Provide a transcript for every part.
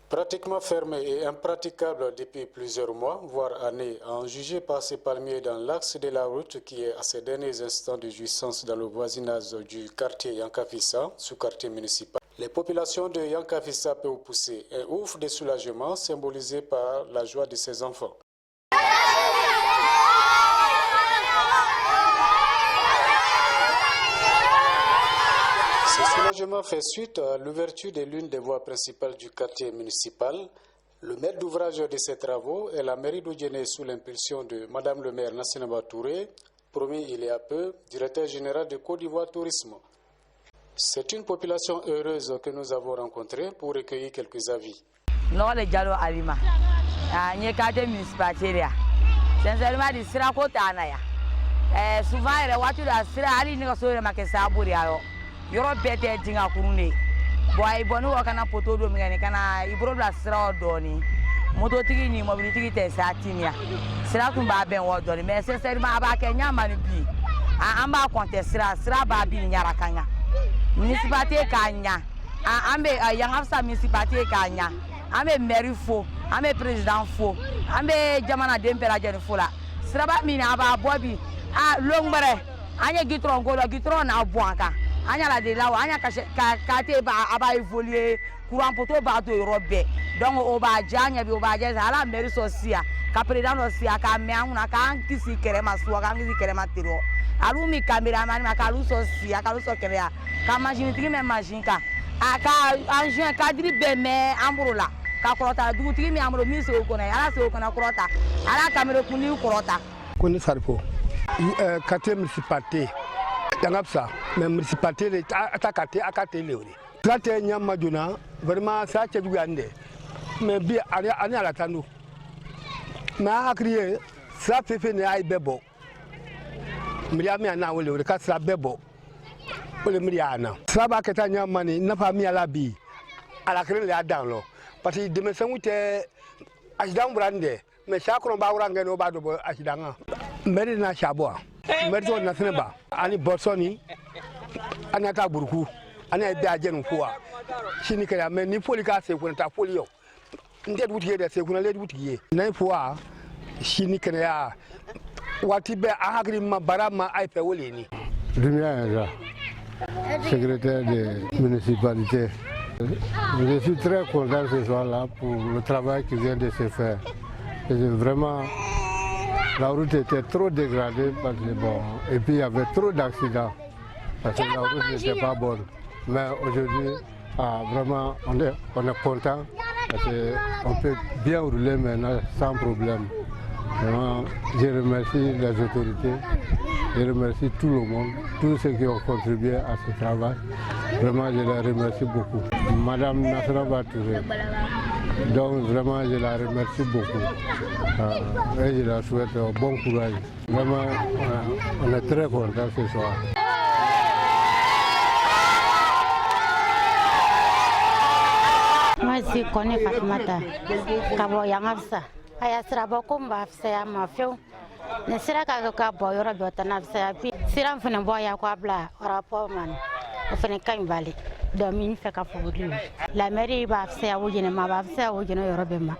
Pratiquement fermé et impraticable depuis plusieurs mois, voire années, à en juger par ces palmiers dans l'axe de la route qui est à ces derniers instants de jouissance dans le voisinage du quartier Yankafissa, sous-quartier municipal. Les populations de Yankafissa peuvent pousser un ouf de soulagement symbolisé par la joie de ses enfants. Ce soulagement fait suite à l'ouverture de l'une des voies principales du quartier municipal. Le maître d'ouvrage de ces travaux est la mairie d'Odjené sous l'impulsion de Madame le maire Nassinaba Touré, promis il y a peu, directeur général de Côte d'Ivoire Tourisme. C'est une population heureuse que nous avons rencontrée pour recueillir quelques avis. Non, les Diallo Alima, il y a quartier municipal. Sincèrement, il sera côté Anaya. Souvent, les voitures sera allées négocier le Makessa Bouriao. Yoro bete dinga kurune boy bonu wakana poto do mingani kana ibro bla sira odoni moto tigi ni mobili tigi te sa timia sira kun ba ben wodoni mais sincèrement aba kenya mani bi amba contestra sira ba bi nyara kanya municipalité kanya ambe Yankafissa municipalité kanya ambe maire fo ambe président fo ambe jamana dempera jeni fo la sira ba mi na aba bobi longbere anya gitron go gitron na boanka anya la de la anya kate ba aba évoluer courant poto ba do robé donc o ba janya bi o ba jeza ala mairie socia ka président socia ka me una ka kisi kerema so ka kisi kerema tiro alu mi cameraman ma ka lu socia ka lu so krea ka machine tigi me machine ka aka engin cadre be me ambrula ka krota du tigi mi amro mi so ko na ala so ko na krota ala camera kuni krota koni sarfo quartier municipalité Yankafissa mais municipalité atakate akate leori trate nyama jona vraiment ça che dugande mais bi ani ala tanu na akriye ça fefe ne ay bebo miriya mi ana wole ka sra bebo wole miriya ana sra ba keta nyama ni na fa mi ala bi ala kre le adan lo parce que demain sans wute ajidan brande mais chaque ron ba wrange no ba do ajidanga meri na chabwa merito na seneba ani borsoni ani ata burku ani ebe ajenu kuwa shini kaya me ni foli ka se kuna ta foli yo ndet wuti de se kuna le wuti ye na fuwa shini kaya wati be ahagri ma barama aipe wole ni Dunia ya secrétaire de municipalité. Je suis très content ce soir-là pour le travail qui vient de se faire. Et vraiment, la route était trop dégradée parce que bon, et puis il y avait trop d'accidents parce que la route n'était pas bonne. Mais aujourd'hui, vraiment, on est content parce qu'on peut bien rouler maintenant sans problème. Vraiment, je remercie les autorités, je remercie tout le monde, tous ceux qui ont contribué à ce travail. Vraiment, je les remercie beaucoup. Madame Nassinaba Touré, donc vraiment, je la remercie beaucoup. Et je la souhaite bon courage. Vraiment, on est très contents ce soir. Moi, je connais Fatoumata, Kabo Yankafissa. Aya sira ba ko mba fisa ma few ne sira ka bo yoro be tana fisa bi sira fene bo ya ko abla rapport man fene kan bali do min fe ka fobuli la mairie ba fisa wujene ma ba fisa wujene yoro be ma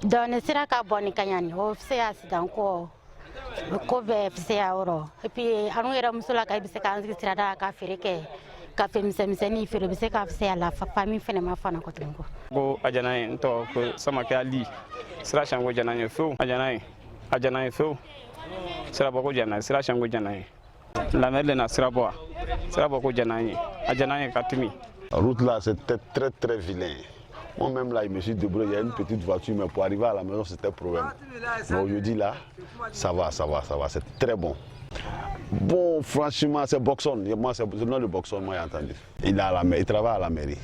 do ne sira ka bo ni kanyani o fisa asidan ko be fisa oro et puis anu era musula ka bi se kan sira da ka fereke ka femseni fere bi se ka fisa la famille fene ma fana ko tengo go ajana to ko sama ka ali sira shango jana feu ajana feu sira boko jana sira shango jana la merde na sira boko jana ajana katimi. La route là c'était très vilain. Moi-même là, je me suis débrouillé, il y a une petite voiture, mais pour arriver à la maison, c'était un problème. Mais aujourd'hui là, ça va, c'est très bon. Bon, franchement, c'est Boxon. Moi, c'est le nom de Boxon, moi, j'ai entendu. Il travaille à la mairie.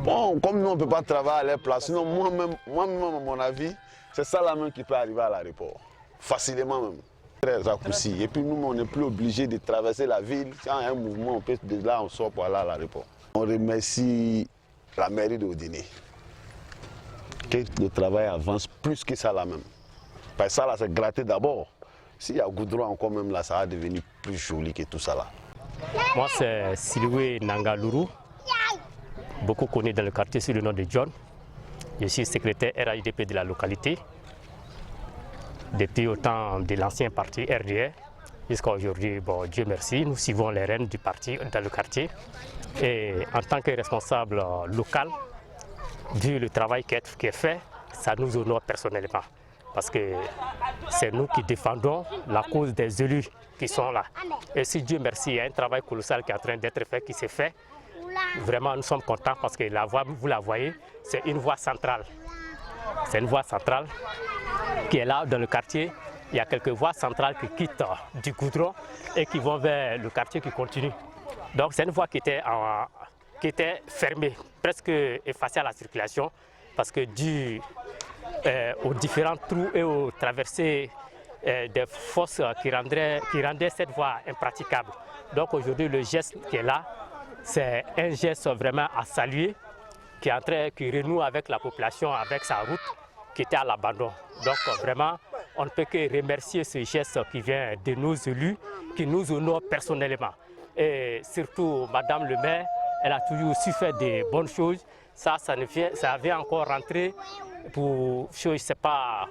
Bon, comme nous, on ne peut pas travailler à leur place, sinon moi-même, à mon avis, c'est ça là même qui peut arriver à l'aéroport. Facilement même. Très raccourci. Et puis nous, on n'est plus obligé de traverser la ville. Quand il y a un mouvement, là, on sort pour aller à l'aéroport. On remercie la mairie de Odjené. Que le travail avance plus que ça là même. Parce que ça là, c'est gratté d'abord. S'il y a goudron encore même là, ça va devenir plus joli que tout ça là. Moi, c'est Siloué Nangaluru. Beaucoup connu dans le quartier sous le nom de John. Je suis secrétaire RHDP de la localité. Depuis au temps de l'ancien parti RDR, jusqu'à aujourd'hui, bon, Dieu merci, nous suivons les rênes du parti dans le quartier. Et en tant que responsable local, vu le travail qui est fait, ça nous honore personnellement. Parce que c'est nous qui défendons la cause des élus qui sont là. Et si Dieu merci, il y a un travail colossal qui est en train d'être fait, qui s'est fait. Vraiment, nous sommes contents parce que la voie, vous la voyez, c'est une voie centrale. C'est une voie centrale qui est là dans le quartier. Il y a quelques voies centrales qui quittent du goudron et qui vont vers le quartier qui continue. Donc c'est une voie qui était fermée, presque effacée à la circulation parce que dû aux différents trous et aux traversées des fosses qui rendaient cette voie impraticable. Donc aujourd'hui, le geste qui est là, c'est un geste vraiment à saluer, qui renoue avec la population, avec sa route qui était à l'abandon. Donc vraiment, on ne peut que remercier ce geste qui vient de nos élus, qui nous honore personnellement. Et surtout, Madame le maire, elle a toujours su faire des bonnes choses. Ça vient encore rentrer pour, je sais pas,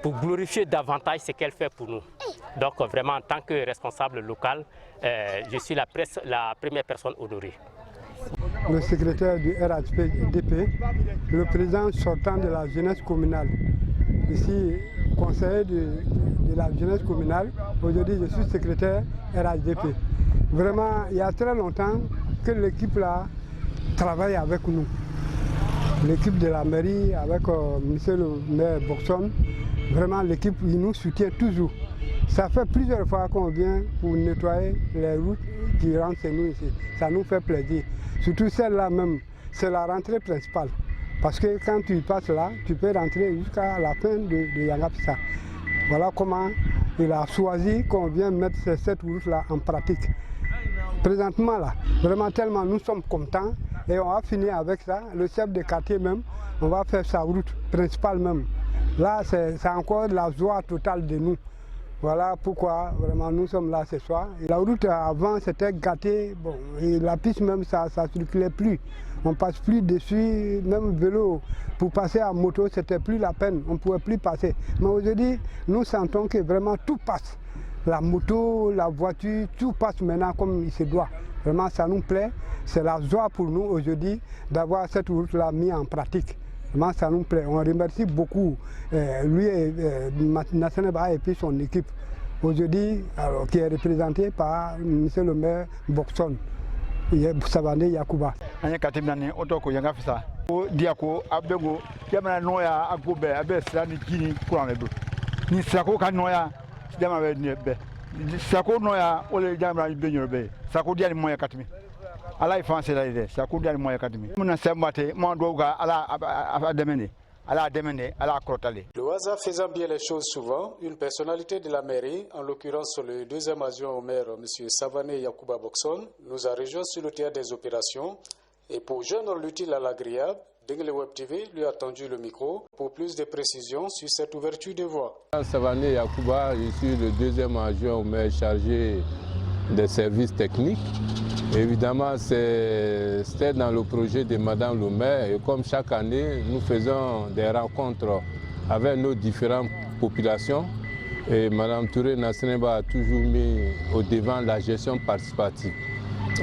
pour glorifier davantage ce qu'elle fait pour nous. Donc vraiment, en tant que responsable local, je suis la première personne honorée. Le secrétaire du RHDP, le président sortant de la jeunesse communale. Ici, conseiller de la jeunesse communale, aujourd'hui je suis secrétaire RHDP. Vraiment, il y a très longtemps que l'équipe là travaille avec nous. L'équipe de la mairie avec monsieur le maire Boxon, vraiment l'équipe nous soutient toujours. Ça fait plusieurs fois qu'on vient pour nettoyer les routes qui rentrent chez nous ici. Ça nous fait plaisir. Surtout celle-là même, c'est la rentrée principale. Parce que quand tu passes là, tu peux rentrer jusqu'à la fin de Yangapsa. Voilà comment il a choisi qu'on vienne mettre cette route-là en pratique. Présentement là, vraiment tellement nous sommes contents et on va finir avec ça. Le chef de quartier même, on va faire sa route principale même. Là, c'est encore la joie totale de nous. Voilà pourquoi vraiment nous sommes là ce soir. Et la route avant c'était gâté, bon, et la piste même ça ne circulait plus. On ne passe plus dessus, même vélo, pour passer à moto c'était plus la peine, on ne pouvait plus passer. Mais aujourd'hui nous sentons que vraiment tout passe. La moto, la voiture, tout passe maintenant comme il se doit. Vraiment ça nous plaît, c'est la joie pour nous aujourd'hui d'avoir cette route-là mise en pratique. Vraiment, ça nous plaît. On remercie beaucoup lui et Nasseneba et puis son équipe. Aujourd'hui, qui est représenté par M. le maire Boxon, Savane Yakuba. ala ifan la ide sa ko dial moya katimi mun sembate mo doga ala demene ala krotale. Le hasard faisant bien les choses souvent, une personnalité de la mairie, en l'occurrence le deuxième adjoint au maire M. Savane Yakuba Boxon, nous a rejoint sur le théâtre des opérations et pour joindre l'utile à l'agréable, Dengle Web TV lui a tendu le micro pour plus de précisions sur cette ouverture de voie. Savane Yakuba, je suis le deuxième adjoint au maire chargé des services techniques. Évidemment, c'était dans le projet de Madame le maire et comme chaque année, nous faisons des rencontres avec nos différentes populations et Madame Touré Nasseneba a toujours mis au devant la gestion participative.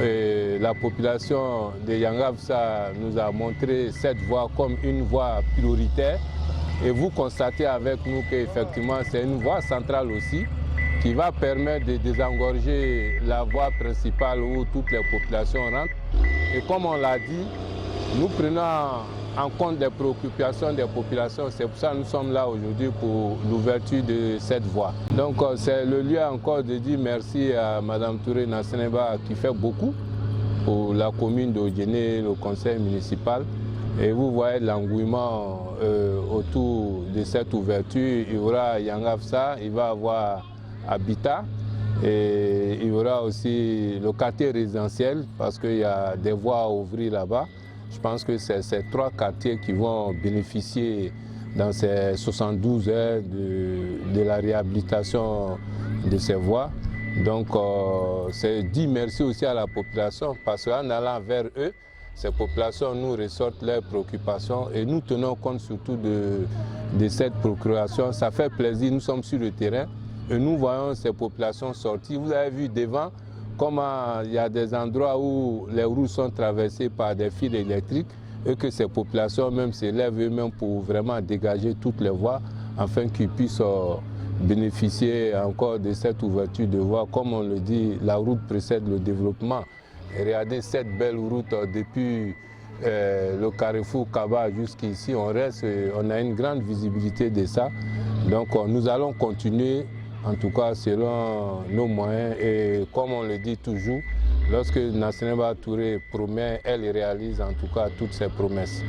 Et la population de Yangapsa nous a montré cette voie comme une voie prioritaire et vous constatez avec nous qu'effectivement c'est une voie centrale aussi qui va permettre de désengorger la voie principale où toutes les populations rentrent. Et comme on l'a dit, nous prenons en compte les préoccupations des populations. C'est pour ça que nous sommes là aujourd'hui pour l'ouverture de cette voie. Donc c'est le lieu encore de dire merci à Mme Touré Nasseneba qui fait beaucoup pour la commune d'Odjéné, le conseil municipal. Et vous voyez l'engouement autour de cette ouverture. Il y aura Yangapsa, il va y avoir Habitat et il y aura aussi le quartier résidentiel parce qu'il y a des voies à ouvrir là-bas. Je pense que c'est ces trois quartiers qui vont bénéficier dans ces 72 heures de la réhabilitation de ces voies. Donc c'est dire merci aussi à la population parce qu'en allant vers eux, ces populations nous ressortent leurs préoccupations et nous tenons compte surtout de cette procuration. Ça fait plaisir, nous sommes sur le terrain et nous voyons ces populations sortir. Vous avez vu devant comment il y a des endroits où les routes sont traversées par des fils électriques et que ces populations même s'élèvent eux-mêmes pour vraiment dégager toutes les voies afin qu'ils puissent bénéficier encore de cette ouverture de voies. Comme on le dit, la route précède le développement. Et regardez cette belle route depuis le carrefour Kaba jusqu'ici, on a une grande visibilité de ça. Donc nous allons continuer, en tout cas selon nos moyens. Et comme on le dit toujours, lorsque Nasseneba Touré promet, elle réalise en tout cas toutes ses promesses.